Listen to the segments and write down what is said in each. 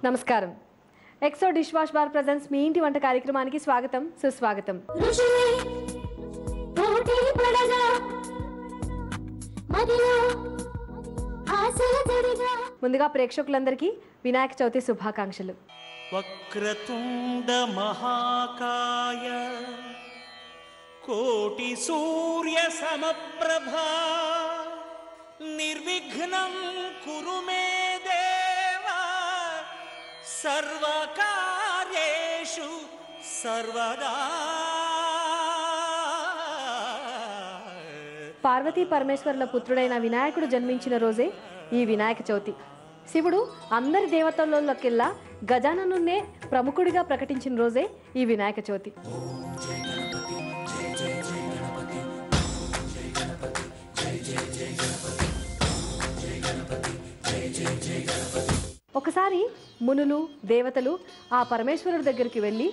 నమస్కారం. Exo dish wash bar presents మీ ఇంటి వంట కార్యక్రమానికి స్వాగతం, సుస్వాగతం. ముందుగా ప్రేక్షకులందరికీ వినాయక చవితి శుభాకాంక్షలు. వక్రతుండ మహాకాయ కోటి సూర్య సమప్రభా నిర్విఘ్నం కురు మే దేవ సర్వకార్యేషు సర్వదా. పార్వతీ పరమేశ్వరుల పుత్రుడైన వినాయకుడు జన్మించిన రోజే ఈ వినాయక చవితి. శివుడు అందరి దేవతలలోకెల్లా గజాననున్నే ప్రముఖుడిగా ప్రకటించిన రోజే ఈ వినాయక చవితి. ఒకసారి మునులు దేవతలు ఆ పరమేశ్వరుడి దగ్గరికి వెళ్ళి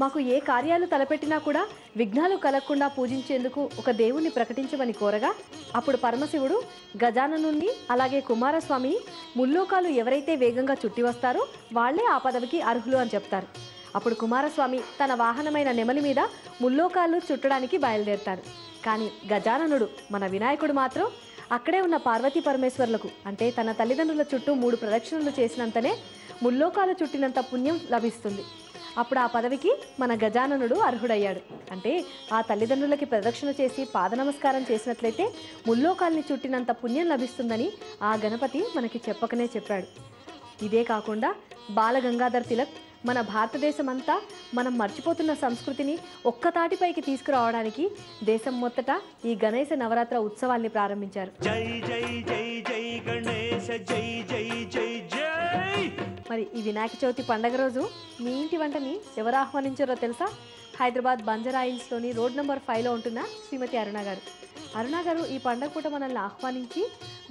మాకు ఏ కార్యాలు తలపెట్టినా కూడా విఘ్నాలు కలగకుండా పూజించేందుకు ఒక దేవుణ్ణి ప్రకటించమని కోరగా అప్పుడు పరమశివుడు గజాననుని అలాగే కుమారస్వామిని ముల్లోకాలు ఎవరైతే వేగంగా చుట్టి వస్తారో వాళ్లే ఆ పదవికి అర్హులు అని చెప్తారు. అప్పుడు కుమారస్వామి తన వాహనమైన నెమలి మీద ముల్లోకాలు చుట్టడానికి బయలుదేరుతారు. కానీ గజాననుడు మన వినాయకుడు మాత్రం అక్కడే ఉన్న పార్వతీ పరమేశ్వర్లకు అంటే తన తల్లిదండ్రుల చుట్టూ 3 ప్రదక్షిణలు చేసినంతనే ముల్లోకాలు చుట్టినంత పుణ్యం లభిస్తుంది. అప్పుడు ఆ పదవికి మన గజాననుడు అర్హుడయ్యాడు. అంటే ఆ తల్లిదండ్రులకి ప్రదక్షిణ చేసి పాద నమస్కారం చేసినట్లయితే ముల్లోకాల్ని చుట్టినంత పుణ్యం లభిస్తుందని ఆ గణపతి మనకి చెప్పకనే చెప్పాడు. ఇదే కాకుండా బాలగంగాధర్ తిలక్ మన భారతదేశమంతా మనం మర్చిపోతున్న సంస్కృతిని ఒక్కతాటిపైకి తీసుకురావడానికి దేశం మొత్తట ఈ గణేశ నవరాత్ర ఉత్సవాల్ని ప్రారంభించారు. జై జై జై జై గణేశ జై జై జై జై. మరి ఈ వినాయక చవితి పండగ రోజు మీ ఇంటి వంటని ఎవరు ఆహ్వానించారో తెలుసా? హైదరాబాద్ బంజారా హిల్స్లోని రోడ్ నెంబర్ 5లో ఉంటున్న శ్రీమతి అరుణ గారు. అరుణ గారు ఈ పండగ పూట మనల్ని ఆహ్వానించి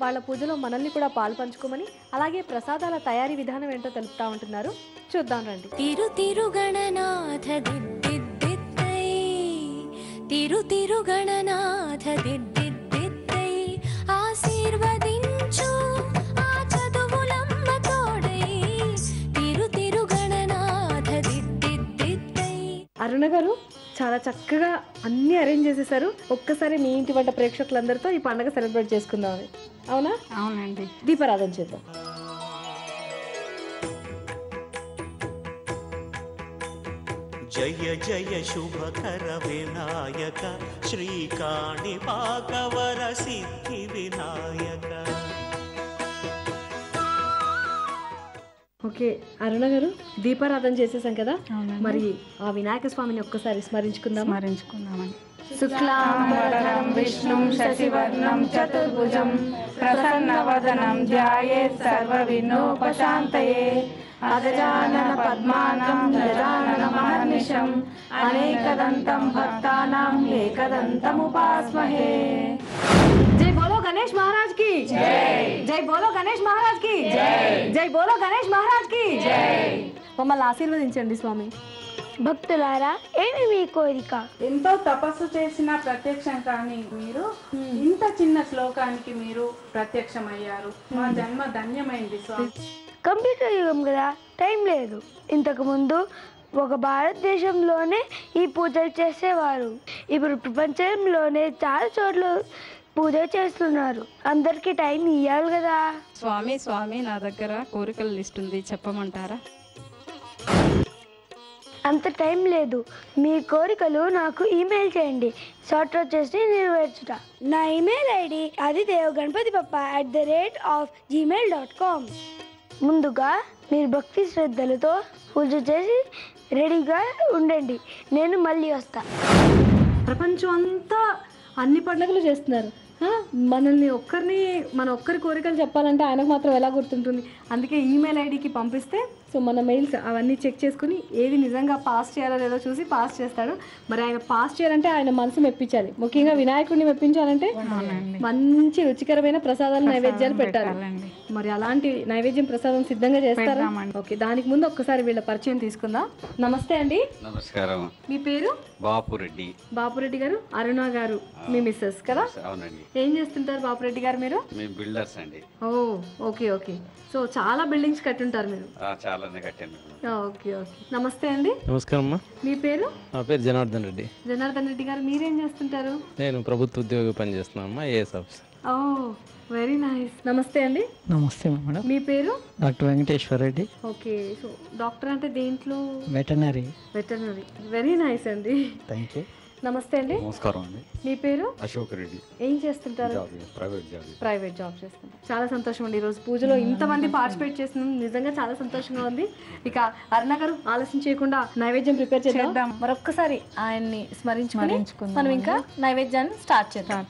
వాళ్ళ పూజలో మనల్ని కూడా పాలు పంచుకోమని అలాగే ప్రసాదాల తయారీ విధానం ఏంటో తెలుపుతా ఉంటున్నారు. చూద్దాం రండి. తిరుగణనాథ దిద్దిద్దిద్దై తిరుగణనాథ దిద్దిద్దిద్దై ఆశీర్వదించు ఆ చదువులమ్మ తోడై తిరుగణనాథ దిద్దిద్దిద్దై. అరుణ గారు చాలా చక్కగా అన్ని అరేంజ్ చేసేసారు. ఒక్కసారి మీ ఇంటి వంట ప్రేక్షకులందరితో ఈ పండుగ సెలబ్రేట్ చేసుకుందామని. అవునా? అవునండి. దీపారాధన చేద్దాం. జయ జయ శుభకర వినాయక శ్రీకాణిపాకవర సిద్ధి వినాయక. ఓకే అరుణ గారు, దీపారాధన చేసేసాం కదా, మరి ఆ వినాయక స్వామిని ఒక్కసారి స్మరించుకుందామని. శుక్లాంబరధరం విష్ణుం శశివర్ణం చతుర్భుజం ప్రసన్నవదనం ధ్యాయేత్ సర్వవిఘ్నోపశాంతయే అగజానన పద్మానం గజానన మహర్నిశం అనేకదంతం భక్తానాం ఏకదంతముపాస్మహే. జై బోలో గణేష్ మహారాజ్ కి జై. జై బోలో గణేష్ మహారాజ్ కి జై. జై బోలో గణేష్ మహారాజ్ కి జై. మమ్మల్ని ఆశీర్వదించండి స్వామి. భక్తులారా, ఏమి మీ కోరిక? ఎంతో తపస్సు చేసిన ప్రత్యక్షం కానీ మీరు ఇంత చిన్న శ్లోకానికి మీరు ప్రత్యక్షమయ్యారు. మా జన్మ ధన్యమైంది స్వామి. కంప్యూటర్ యుగం కదా, టైం లేదు. ఇంతకు ముందు ఒక భారతదేశంలోనే ఈ పూజలు చేసేవారు. ఇప్పుడు ప్రపంచంలోనే చాలా చోట్ల పూజ చేస్తున్నారు. అందరికి టైం ఇవ్వాలి కదా. స్వామి నా దగ్గర కోరికల లిస్ట్ ఉంది, చెప్పమంటారా? అంత టైం లేదు. మీ కోరికలు నాకు ఈమెయిల్ చేయండి, సార్ట్అవుట్ చేసి నెరవేర్చుట. నా ఈమెయిల్ ఐడి adidev.ganpatipappa@gmail.com. ముందుగా మీరు భక్తి శ్రద్ధలతో పూజ చేసి రెడీగా ఉండండి. నేను మళ్ళీ వస్తా. ప్రపంచం అంతా అన్ని పండుగలు చేస్తున్నారు. మన ఒక్కరి కోరికలు చెప్పాలంటే ఆయనకు మాత్రం ఎలా గుర్తుంటుంది? అందుకే ఈమెయిల్ ఐడికి పంపిస్తే సో మన మెయిల్స్ అవన్నీ చెక్ చేసుకుని ఏది నిజంగా పాస్ చేయాలో లేదో చూసి పాస్ చేస్తాడు. మరి ఆయన పాస్ చేయాలంటే ఆయన మనసు మెప్పించాలి. ముఖ్యంగా వినాయకుడిని మెప్పించాలంటే మంచి రుచికరమైన ప్రసాదాలు నైవేద్యాలు పెట్టాలి. మరి అలాంటి నైవేద్యం ప్రసాదం సిద్ధంగా చేస్తారా? ఓకే, దానికి ముందు ఒక్కసారి వీళ్ళ పరిచయం తీసుకుందాం. నమస్తే అండి. నమస్కారం. మీ పేరు? బాపురెడ్డి. బాపురెడ్డి గారు, అరుణ గారు మీ మిస్సెస్ కదా? అవునండి. ఏం చేస్తుంటారు బాపురెడ్డి గారు మీరు? మేము బిల్డర్స్ అండి. ఓ ఓకే ఓకే. సో చాలా బిల్డింగ్స్ కట్టుంటారు మీరు? చాలానే కట్టాను. Okay okay. నమస్తే అండి. నమస్కారం అమ్మా. మీ పేరు? నా పేరు జనార్దన్ రెడ్డి. జనార్దన్ రెడ్డి గారు, మీరేం చేస్తుంటారు? నేను ప్రభుత్వ ఉద్యోగి పనిచేస్తున్నాను అమ్మా, ఏఎస్ ఆఫీసర్. ఓ వెరీ నైస్. నమస్తే అండి. నమస్తే మేడం. మీ పేరు? Doctor Venkateswara Reddy. Okay. So doctor అంటే దేంట్లో? వెటనరీ. వెటనరీ. వెరీ నైస్ అండి. Thank you. నమస్తే అండి. నమస్కారం అండి. మీ పేరు? అశోక్ రెడ్డి. ఏం చేస్తుంటారు? ప్రైవేట్ జాబ్ చేస్తుంటారు. చాలా సంతోషం అండి. ఈరోజు పూజలో ఇంతమంది పార్టిసిపేట్ చేస్తున్నాం, నిజంగా చాలా సంతోషంగా ఉంది. ఇక అరుణ గారు ఆలస్యం చేయకుండా నైవేద్యం ప్రిపేర్ చేద్దాం. మరొక్కసారి ఆయన్ని స్మరించుకొని మనం ఇంకా నైవేద్యాన్ని స్టార్ట్ చేద్దాం.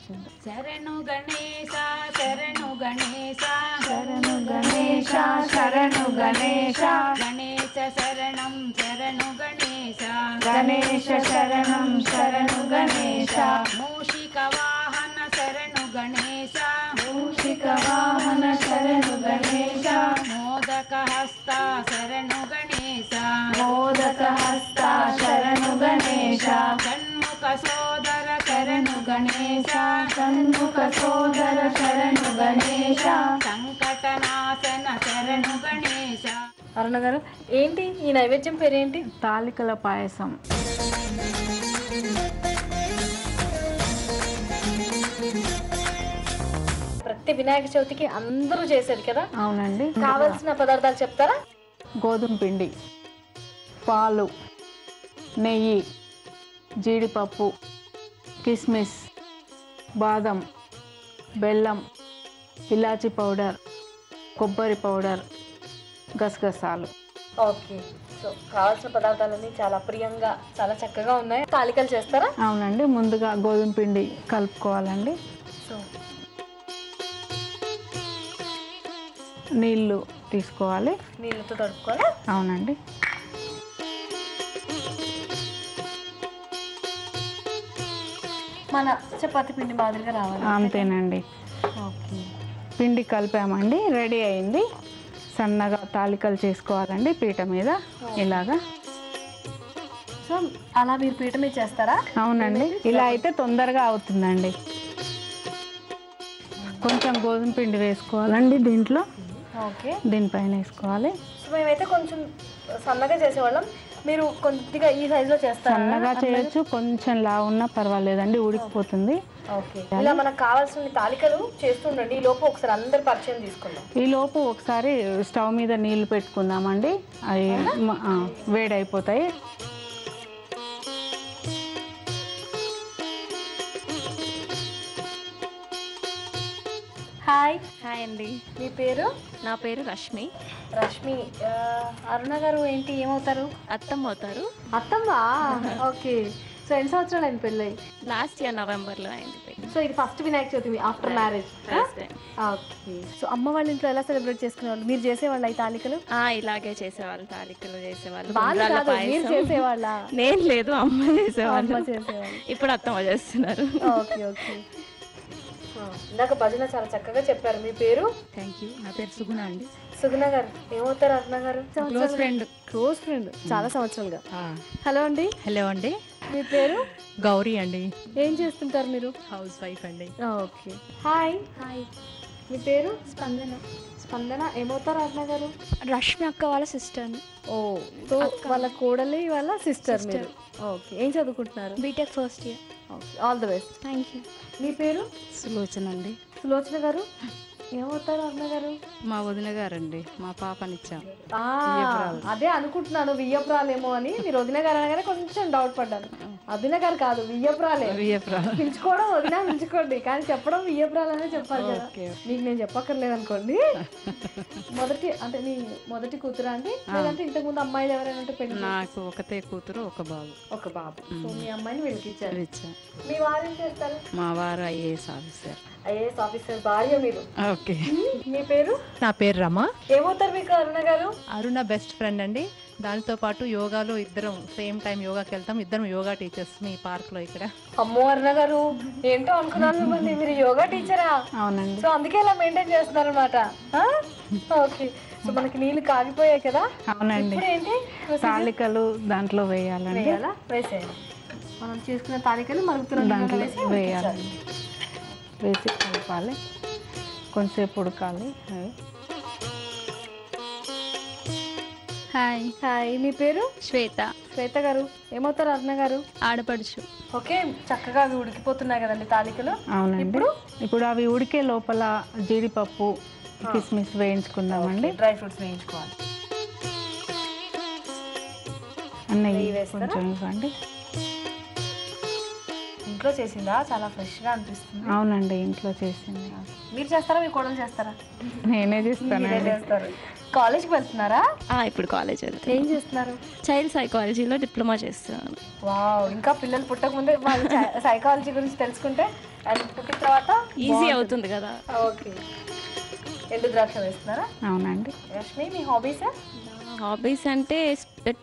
శరణు గణేశ శరణు గణేశ శరణు గణేశ శరణు గణేశ గణేశ శరణం శరణు గణేశ గణేశ శరణం శరణు గణేశ మూషిక వాహన శరణు గణేశ మూషిక వాహన శరణు గణేశ మోదక హస్త శరణు గణేశ మోదక హస్త శరణు గణేశ షణ్ముఖ సోదర శరణు గణేశ షణ్ముఖ సోదర శరణు గణేశ సంకటనాశన శరణు గణేశ. అరుణ గారు, ఏంటి ఈ నైవేద్యం పేరేంటి? తాలికల పాయసం. ప్రతి వినాయక చవితికి అందరూ చేసేది కదా? అవునండి. కావలసిన పదార్థాలు చెప్తారా? గోధుమ పిండి, పాలు, నెయ్యి, జీడిపప్పు, కిస్మిస్, బాదం, బెల్లం, ఇలాచీ పౌడర్, కొబ్బరి పౌడర్, గసగసాలు. ఓకే. సో కావాల్సిన పదార్థాలన్నీ చాలా ప్రియంగా చాలా చక్కగా ఉన్నాయి. తాలికలు చేస్తారా? అవునండి. ముందుగా గోధుమ పిండి కలుపుకోవాలండి. సో నీళ్ళు తీసుకోవాలి. నీళ్ళతో తడుపుకోవాలా? అవునండి. మన చపాతి పిండి మాదిరిగా రావాలి. అంతేనండి. ఓకే. పిండి కలిపామండి, రెడీ అయింది. సన్నగా తాలికలు చేసుకోవాలండి పీట మీద ఇలాగా. సో అలా మీరు పీట మీద చేస్తారా? అవునండి. ఇలా అయితే తొందరగా అవుతుందండి. కొంచెం గోధుమ పిండి వేసుకోవాలండి దీంట్లో. ఓకే. దీనిపైన వేసుకోవాలి. సో మేమైతే కొంచెం సన్నగా చేసేవాళ్ళం, మీరు కొద్దిగా ఈ సైజులో చేస్తారా? సన్నగా చేయొచ్చు, కొంచెం లా ఉన్నా పర్వాలేదండి, ఉడికిపోతుంది. ఓకే. ఇలా మనకు కావాల్సిన తాలికలు చేస్తుండండి. ఈ లోపు ఒకసారి అందరి పరిచయం తీసుకుందాం. ఈ లోపు ఒకసారి స్టవ్ మీద నీళ్లు పెట్టుకుందామండి, అవి వేడైపోతాయి. హాయ్. హాయ్ అండి. మీ పేరు? నా పేరు రష్మి. రష్మి. అరుణ గారు ఏంటి ఏమవుతారు? అత్తమ్మ అవుతారు. అత్తమ్మ. ఓకే. సో ఎన్ని సంవత్సరాలు అయింది పెళ్ళి? లాస్ట్ ఇయర్ నవంబర్లో అయింది పెళ్ళి. సో ఇది first Vinayaka Chavithi after marriage? Okay. So అమ్మ వాళ్ళ ఇంట్లో ఎలా సెలబ్రేట్ చేసుకునేవాళ్ళు? మీరు చేసేవాళ్ళ ఈ తాలికలు? ఇలాగే చేసేవాళ్ళు, తాలికలు చేసేవాళ్ళు. వాళ్ళు కాదు, మీరు చేసేవాళ్ళ? నేను లేదు, అమ్మ చేసేవాళ్ళు. చేసేవాళ్ళు. ఇప్పుడు అత్తమ్మ చేస్తున్నారు. Okay okay. ఇందాక భజన చాలా చక్కగా చెప్పారు. మీ పేరు? Thank you. నా పేరు సుగుణ అండి. సుగుణ గారు ఏమవుతారు? అరుణ గారు? Close friend. క్లోజ్ ఫ్రెండ్, చాలా సంవత్సరాలుగా. హలో అండి. హలో అండి. మీ పేరు? గౌరీ అండి. ఏం చేస్తుంటారు మీరు? హౌస్ వైఫ్ అండి. ఓకే. హాయ్. హాయ్. మీ పేరు? స్పందన. స్పందన. ఏమవుతారు అరుణ గారు? రష్మి అక్క వాళ్ళ సిస్టర్ని. ఓ, సో వాళ్ళ కోడలి వాళ్ళ సిస్టర్ మీరు. ఓకే. ఏం చదువుకుంటున్నారు? BTech first year. Okay. All the best. Thank you. మీ పేరు? సులోచన అండి. సులోచన గారు ఏమవుతారు అరుణ గారు? మా వదిన గారండి, మా పాపనిచ్చాం. అదే అనుకుంటున్నాను, వియ్యపురాలేమో అని. మీరు వదిన గారు అనగానే కొంచెం డౌట్ పడ్డాను. వదిన గారు కాదు, వియ్యపురాలే. పిలుచుకోవడం వదిన పిలుచుకోండి, కానీ చెప్పడం వియ్యపురాలనే చెప్పాలి కదా. మీకు నేను చెప్పక్కర్లేదు అనుకోండి. మొదటి అంటే మీ మొదటి కూతురా అండి, లేదంటే ఇంతకు ముందు అమ్మాయిలు ఎవరైనా ఉంటే పెళ్లి? నాకు ఒకతే కూతురు, ఒక బాబు. ఒక బాబు. సో మీ అమ్మాయిని వీళ్ళకి ఇచ్చారు. ఇచ్చా. మీ వారు ఏం చేస్తారు? మా వారు ఐఏఎస్ ఆఫీసర్. ఐఏఎస్ ఆఫీసర్ భార్య మీరు. ఓకే. మీ పేరు? నా పేరు రమ. ఏమవుతారు మీకు అరుణ గారు? అరుణ బెస్ట్ ఫ్రెండ్ అండి. దానితో పాటు యోగాలో ఇద్దరం సేమ్ టైం యోగాకి వెళ్తాం. ఇద్దరం యోగా టీచర్స్ మీ పార్క్ లో ఇక్కడ. అమ్మో అరుణ గారు, ఏంటో అనుకున్నాను మిమ్మల్ని, మీరు యోగా టీచరా? అవునండి. సో అందుకే ఇలా మెయింటైన్ చేస్తున్నారు అనమాట. ఓకే. సో మనకి నీళ్ళు కాగిపోయాయి కదా. అవునండి. ఇప్పుడు ఏంటి? తాలికలు దాంట్లో వేయాలండి. వేసేయండి. మనం చేసుకున్న తాలికలు మరుగుతున్న దాంట్లో వేయాలి. వేసి కలపాలి, కొంచెంసేపు ఉడకాలి. అవి హాయ్ హాయ్, మీ పేరు? శ్వేత. శ్వేత గారు ఏమవుతారు అరుణ గారు? ఆడపడుచు. ఓకే, చక్కగా అవి ఉడికిపోతున్నాయి కదండి తాలికలు. అవునండి. ఇప్పుడు అవి ఉడికే లోపల జీడిపప్పు కిస్మిస్ వేయించుకుందామండి. డ్రై ఫ్రూట్స్ వేయించుకోవాలి. నెయ్యి కొంచెం ఇవ్వండి. ఇంట్లో చేసిందా? చాలా ఫ్రెష్గా అనిపిస్తుంది. అవునండి, ఇంట్లో చేసింది. మీరు చేస్తారా, మీ కోడలు చేస్తారా? నేనే చేస్తానండి. చేస్తారు. కాలేజ్కి వెళ్తున్నారా? ఇప్పుడు కాలేజ్ వెళ్తాను. ఏం చేస్తున్నారు? చైల్డ్ సైకాలజీలో డిప్లొమా చేస్తున్నాను. వావ్, ఇంకా పిల్లలు పుట్టక ముందే వాళ్ళు సైకాలజీ గురించి తెలుసుకుంటే అండ్ పుట్టిన తర్వాత ఈజీ అవుతుంది కదా. ఓకే, ఎండు ద్రాక్ష వేస్తున్నారా? అవునండి. రష్మి, మీ హాబీస్? హాబీస్ అంటే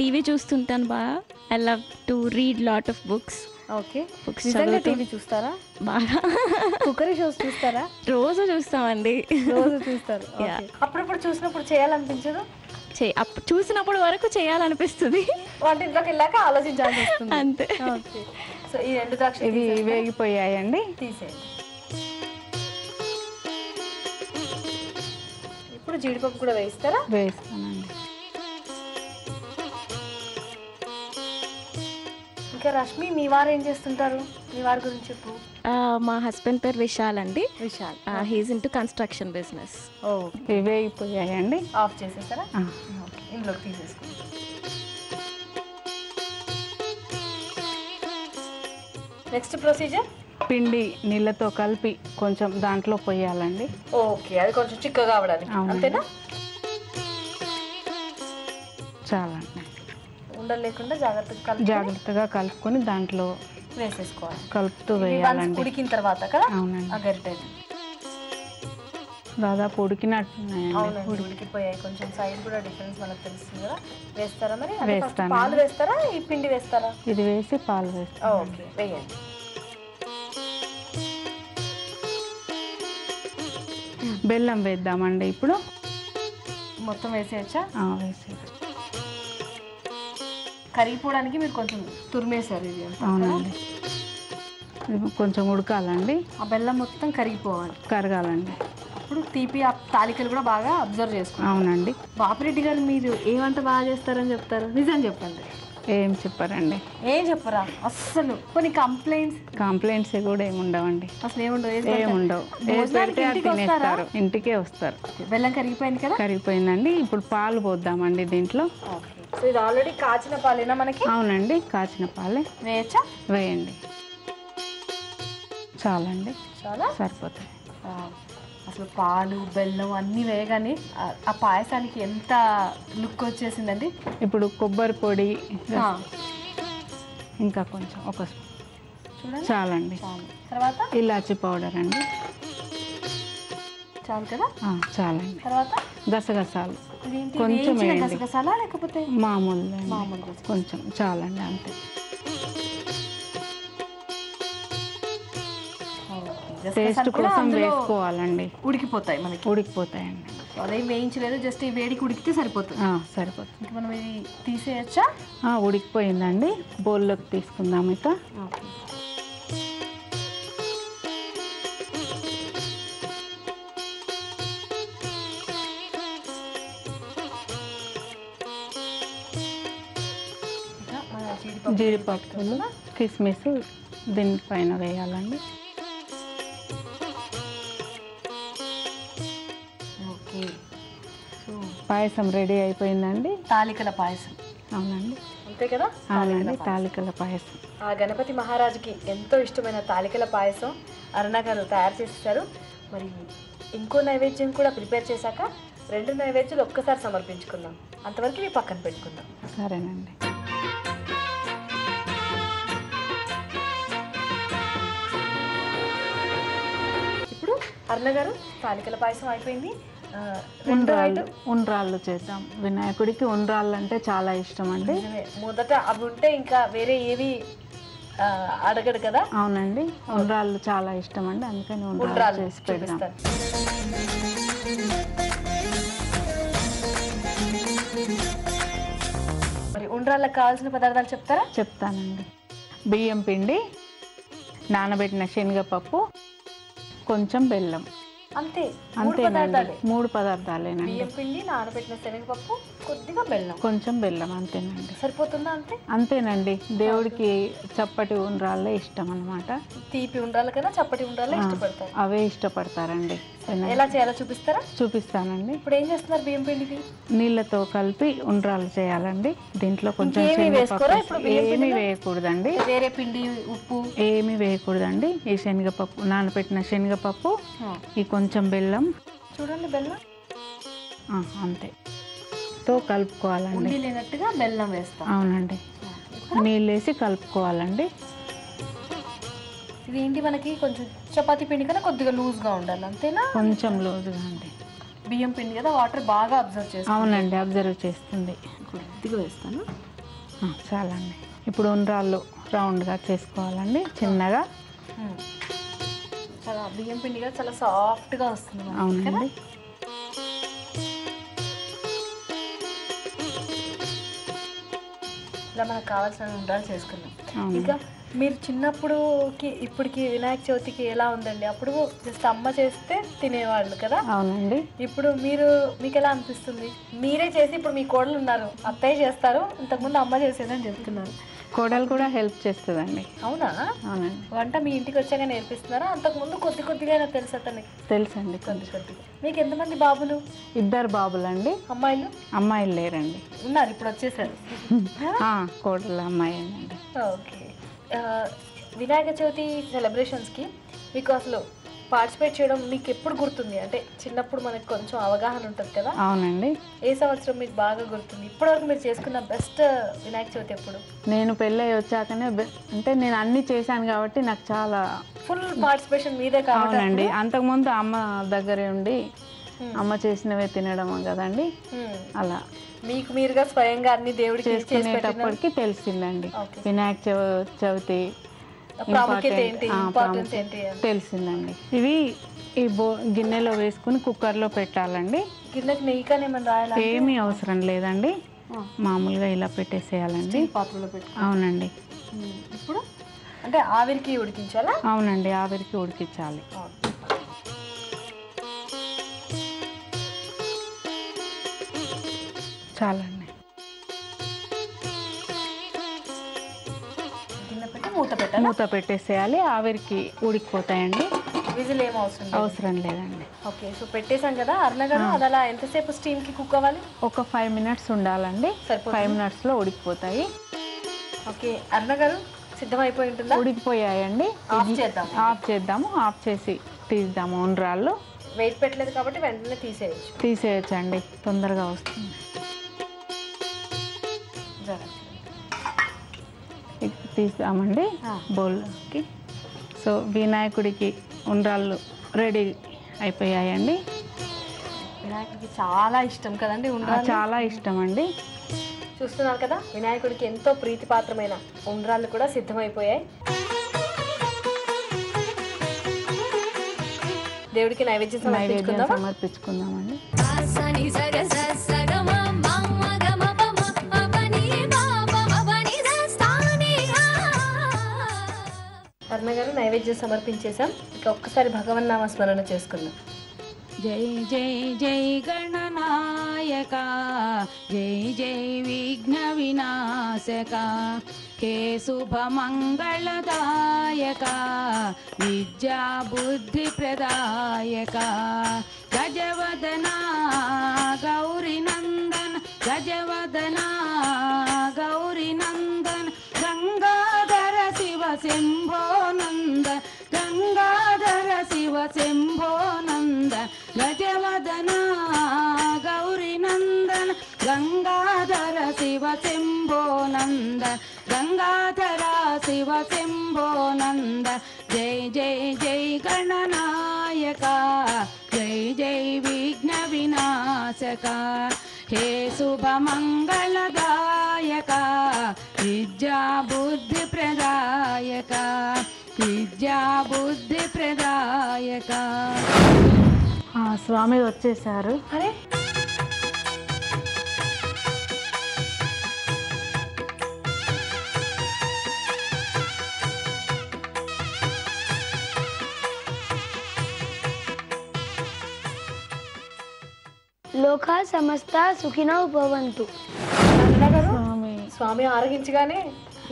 టీవీ చూస్తుంటాను బాగా. I love to read lot of books. Okay, books నిజంగా టీవీ చూస్తారా? బాగా. కుక్కరీ షోస్ చూస్తారా? రోజు చూస్తామండి. రోజు చూస్తారు. అప్పుడప్పుడు చూసినప్పుడు చేయాలనిపించదు? అప్పుడు చూసినప్పుడు వరకు చేయాలనిపిస్తుంది, వంటింట్లోకి వెళ్ళాక ఆలోచించాల్సి వస్తుంది. అంతే. ఓకే, సో ఈ ఎండు ద్రాక్ష ఇవి వేగిపోయాయండి, తీసేయండి. ఇప్పుడు జీడిపప్పు కూడా వేస్తారా? వేస్తానండి. ఇంకా రష్మి, మీ వారు ఏం చేస్తుంటారు? మీ వారి గురించి చెప్పు. మా హస్బెండ్ పేరు విశాల్ అండి. Vishal. He's into construction business. ఇవి వేగిపోయాయండి. ఆఫ్ చేసేసారా? ఓకే, ఇందులోకి తీసేసుకోండి. నెక్స్ట్ ప్రొసీజర్, పిండి నీళ్ళతో కలిపి కొంచెం దాంట్లో పోయాలండి. ఓకే, అది కొంచెం చిక్కగా అవడానికి, అంతేనా? చాలా ఉండలు లేకుండా జాగ్రత్తగా కలుపుకొని దాంట్లో వేసేసుకోవాలి. కలుపుతూ వేయాలండి. ఉడికిన తర్వాత కదా? అవునండి. ఆ గరిటె దాదాపు ఉడికినట్టున్నాయండి. అవునండి, ఉడికిపోయాయి. కొంచెం సైజ్ కూడా డిఫరెన్స్ మనకు తెలుస్తుంది కదా. వేస్తారా మరి? వేస్తాను. పాలు వేస్తారా, ఈ పిండి వేస్తారా? ఇది వేసి పాలు వేస్తాను. ఓకే, వేయండి. బెల్లం వేద్దామండి. ఇప్పుడు మొత్తం వేసేయచ్చా? వేసేయచ్చు. కరిగిపోవడానికి మీరు కొంచెం తురిమేశారు ఇది. అవునండి, ఇది కొంచెం ఉడకాలండి. ఆ బెల్లం మొత్తం కరగాలండి. అప్పుడు తీపి ఆ తాలికలు కూడా బాగా అబ్జర్వ్ చేసుకుంటాం. అవునండి. బాపిరెడ్డి గారు, మీరు ఏ వంట బాగా చేస్తారని చెప్తారు? నిజం చెప్పండి. ఏం చెప్పారండి? ఏం చెప్పరా అస్సలు? కొన్ని కంప్లైంట్స్ కూడా ఏమి ఉండవండి. అసలు ఏముండవు? తినేస్తారు, ఇంటికే వస్తారు. బెల్లం కరిగిపోయింది కదా? కరిగిపోయిందండి. ఇప్పుడు పాలు పోద్దామండి దీంట్లో. సో ఇది ఆల్రెడీ కాచిన పాలేనా మనకి? అవునండి, కాచిన పాలే. వేయచ్చా? వేయండి. చాలండి, చాలా సరిపోతాయి. అసలు పాలు బెల్లం అన్నీ వేయగానే ఆ పాయసానికి ఎంత లుక్ వచ్చేసిందండి. ఇప్పుడు కొబ్బరి పొడి ఇంకా కొంచెం ఒక స్పూన్ చాలండి. తర్వాత ఇలాచి పౌడర్ అండి. చాలు కదా? చాలండి. తర్వాత గసగసాలు కొంచెం గసగసాలా లేకపోతే మామూలు కొంచెం చాలండి, అంతే. టేస్ట్ కోసం వేసుకోవాలండి. ఉడికిపోతాయి మనకి. ఉడికిపోతాయండి. అదేం వేయించలేదు, జస్ట్ ఈ వేడికి ఉడికితే సరిపోతుంది. సరిపోతుంది. ఇంకా మనం ఇది తీసేయచ్చా? ఉడికిపోయిందండి. బౌల్లోకి తీసుకుందాం ఇక. జీడిపప్పులు కిస్మిస్ దీనిపైన వేయాలండి. ఓకే, పాయసం రెడీ అయిపోయిందండి. తాలికల పాయసం. అవునండి, అంతే కదా? అవునండి, తాలికల పాయసం. ఆ గణపతి మహారాజుకి ఎంతో ఇష్టమైన తాలికల పాయసం అరుణ గారు తయారు చేసేసారు. మరి ఇంకో నైవేద్యం కూడా ప్రిపేర్ చేశాక 2 నైవేద్యాలు ఒక్కసారి సమర్పించుకుందాం. అంతవరకు మీ పక్కన పెట్టుకుందాం. సరేనండి. ఇప్పుడు అరుణ గారు తాలికల పాయసం అయిపోయింది. ఉండ్రాళ్ళు చేద్దాం. వినాయకుడికి ఉండ్రాళ్ళు అంటే చాలా ఇష్టం అండి. మొదట అవి ఉంటే ఇంకా వేరే ఏవి అడగడు కదా? అవునండి, ఉండ్రాళ్ళు చాలా ఇష్టం అండి, అందుకని ఉండ్రాళ్ళు చేసి పెడదాం. మరి ఉండ్రాళ్ళకి కావాల్సిన పదార్థాలు చెప్తారా? చెప్తానండి. బియ్యం పిండి, నానబెట్టిన శనగపప్పు, కొంచెం బెల్లం, అంతే. అంతేనండి. 3 పదార్థాలేనండి. బియ్యం పిండి, నానబెట్టిన శనగపప్పు, కొద్దిగా బెల్లం. కొంచెం బెల్లం, అంతేనండి. సరిపోతుందా? అంతే అంతేనండి. దేవుడికి చప్పటి ఉండ్రాళ్ళే ఇష్టం అన్నమాట. తీపి ఉండ్రాళ్ళ కన్నా చప్పటి ఉండ్రాళ్ళే ఇష్టపడతారు. అవే ఇష్టపడతారండి. ఎలా చేయాలో చూపిస్తారా? చూపిస్తానండి. ఇప్పుడు ఏం చేస్తున్నారు? బియ్యం పిండికి నీళ్ళతో కలిపి ఉండ్రాలు చేయాలండి. దీంట్లో కొంచెం ఏమీ వేయకూడదండి. వేరే పిండి, ఉప్పు ఏమీ వేయకూడదండి. ఈ శనగపప్పు, నానబెట్టిన శనగపప్పు, ఈ కొంచెం బెల్లం, చూడండి బెల్లం అంతే తో కలుపుకోవాలండి. లేనట్టుగా బెల్లం వేస్తాం. అవునండి. నీళ్ళు వేసి కలుపుకోవాలండి. ఇది ఏంటి, మనకి కొంచెం చపాతీ పిండి కన్నా కొద్దిగా లూజ్గా ఉండాలి, అంతేనా? కొంచెం లూజ్గా అండి. బియ్యం పిండి కదా, వాటర్ బాగా అబ్జర్వ్ చేస్తుంది. అవునండి, అబ్జర్వ్ చేస్తుంది. కొద్దిగా వేస్తాను. చాలండి. ఇప్పుడు ఉండ్రాళ్ళు రౌండ్గా చేసుకోవాలండి, చిన్నగా. చాలా బియ్యం పిండి కదా, చాలా సాఫ్ట్గా వస్తుంది. అవునండి. ఇలా మనకు కావాల్సిన ఉండ్రాలు చేసుకున్నాం. ఇంకా మీరు చిన్నప్పుడుకి ఇప్పటికి వినాయక చవితికి ఎలా ఉందండి? అప్పుడు జస్ట్ అమ్మ చేస్తే తినేవాళ్ళు కదా. అవునండి. ఇప్పుడు మీకు ఎలా అనిపిస్తుంది? మీరే చేసి ఇప్పుడు మీ కోడలు ఉన్నారు, అత్తయ్య చేస్తారు, ఇంతకుముందు అమ్మ చేసేదని చెప్తున్నారు. కోడలు కూడా హెల్ప్ చేస్తుందండి. అవునా? అవునండి. వంట మీ ఇంటికి వచ్చాక నేర్పిస్తున్నారా? అంతకుముందు కొద్దిగా తెలుసు అతనికి? తెలుసండి. కొద్దిగా. మీకు ఎంతమంది బాబులు? 2 బాబులండి. అమ్మాయిలు? అమ్మాయిలు లేరండి. ఉన్నారు, ఇప్పుడు వచ్చేసారు. కోడలు అమ్మాయి అండి. ఓకే. వినాయక చవితి సెలబ్రేషన్స్కి మీకు అసలు పార్టిసిపేట్ చేయడం మీకు ఎప్పుడు గుర్తుంది? అంటే చిన్నప్పుడు మనకు కొంచెం అవగాహన ఉంటుంది కదా. అవునండి. ఏ సంవత్సరం మీకు బాగా గుర్తుంది? ఇప్పటివరకు మీరు చేసుకున్న బెస్ట్ వినాయక చవితి ఎప్పుడు? నేను పెళ్ళి వచ్చాకనే, అంటే నేను అన్నీ చేశాను కాబట్టి నాకు చాలా ఫుల్ పార్టిసిపేషన్ మీదే కాబట్టి. అవునండి. అంతకుముందు అమ్మ దగ్గరే ఉండి అమ్మ చేసినవే తినడం కదండి, అలా మీకు మీరుగా స్వయంగా అన్ని దేవుడికి చేసుకునేటప్పటికి తెలిసిందండి వినాయక చవితి తెలిసిందండి. ఇవి ఈ గిన్నెలో వేసుకుని కుక్కర్లో పెట్టాలండి. గిన్నెకి నెయ్యి కానీ ఏమీ అవసరం లేదండి, మామూలుగా ఇలా పెట్టేసేయాలండి. పాత్రలో పెట్టి. అవునండి. ఇప్పుడు అంటే ఆవిరికి ఉడికించాలా? అవునండి, ఆవిరికి ఉడికించాలి. చాలండి. మూత పెట్టేసేయాలి, ఆవిరికి ఉడికిపోతాయండి. విజిల్ ఏం అవసరం లేదండి. ఓకే. సో పెట్టేసాం కదా. అరుణగారు, అది అలా ఎంతసేపు స్టీమ్కి కుక్ అవ్వాలి? ఒక 5 minutes ఉండాలండి. 5 minutesలో ఉడికిపోతాయి. ఓకే. అరుణగారు సిద్ధమైపోయి ఉంటుందా? ఉడికిపోయాయండి. ఆఫ్ చేద్దాము. ఆఫ్ చేసి తీద్దాము. ఉండ్రాళ్ళు వెయిట్ పెట్టలేదు కాబట్టి వెంటనే తీసేయచ్చండి, తొందరగా వస్తుంది. తీస్తామండి బౌల్కి. సో వినాయకుడికి ఉండ్రాళ్ళు రెడీ అయిపోయాయండి. వినాయకుడికి చాలా ఇష్టం కదండి ఉండ్రాళ్ళు. చాలా ఇష్టం అండి. చూస్తున్నారు కదా, వినాయకుడికి ఎంతో ప్రీతిపాత్రమైన ఉండ్రాళ్ళు కూడా సిద్ధమైపోయాయి. దేవుడికి నైవేద్యం సమర్పించుకుందామండి. అరుణగారు నైవేద్యం సమర్పించేశాం. ఇక ఒక్కసారి భగవన్నామ స్మరణ చేసుకుందాం. జై జై జై గణనాయక, జై జై విఘ్న వినాశక, హే శుభ మంగళదాయక, విద్యా బుద్ధి ప్రదాయక, గజవదనా గౌరీ నందన్, గజవదనా గౌరీ నందన్, గంగాధర శివ శంభో నందన్, గంగాధర శివ శంభో నందన్, గజవదనా గౌరీ నందన్, గంగాధర శివ శంభో నందన్, గంగాధర శివ శంభో నందన్. జై జై జై గణనాయక, జై జై విఘ్న వినాశక, హే శుభ మంగళదాయక, విద్యా బుద్ధి ప్రదాయక, విద్యా బుద్ధి ప్రదాయక. స్వామి వచ్చేసారు. అరే లోకా సమస్త సుఖినో భవంతు. స్వామి ఆరగించగానే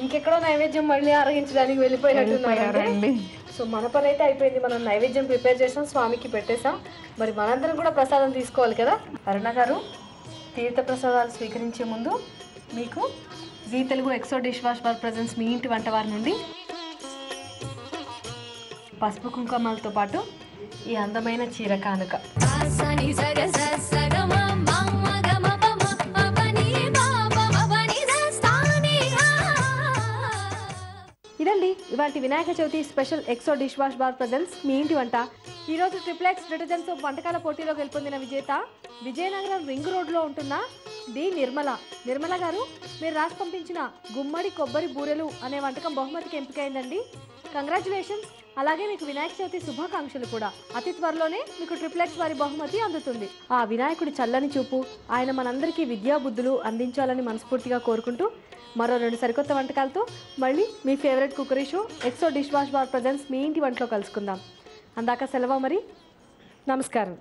ఇంకెక్కడో నైవేద్యం మళ్ళీ ఆరగించడానికి వెళ్ళిపోయినట్టున్నారండి. సో మన పని అయితే అయిపోయింది. మనం నైవేద్యం ప్రిపేర్ చేసాం, స్వామికి పెట్టేసాం. మరి మనందరం కూడా ప్రసాదం తీసుకోవాలి కదా. అరుణ గారు, తీర్థ ప్రసాదాలు స్వీకరించే ముందు మీకు Zee Telugu Exo dish wash bar presents మీ ఇంటి వంటవారి నుండి పసుపు కుంకుమలతో పాటు ఈ అందమైన చీర కానుక. ఇదండి ఇవాళ Vinayaka Chavithi special Exo dish wash bar presents మీ ఇంటి వంట. ఈరోజు ట్రిప్లెక్స్ డిటర్జెంట్ సోప్ వంటకాల పోటీలో గెలుపొందిన విజేత విజయనగరం రింగ్ రోడ్లో ఉంటున్న డి నిర్మల గారు, మీరు రాసి పంపించిన గుమ్మడి కొబ్బరి బూరెలు అనే వంటకం బహుమతికి ఎంపికైందండి. కంగ్రాచులేషన్స్. అలాగే మీకు వినాయక చవితి శుభాకాంక్షలు కూడా. అతి త్వరలోనే మీకు ట్రిప్లెక్స్ వారి బహుమతి అందుతుంది. ఆ వినాయకుడి చల్లని చూపు ఆయన మనందరికీ విద్యాబుద్ధులు అందించాలని మనస్ఫూర్తిగా కోరుకుంటూ మరో 2 సరికొత్త వంటకాలతో మళ్ళీ మీ favourite cookery show Exo dish wash bar presents మీ ఇంటి వంటలో కలుసుకుందాం. అందాక సెలవు మరి. నమస్కారం.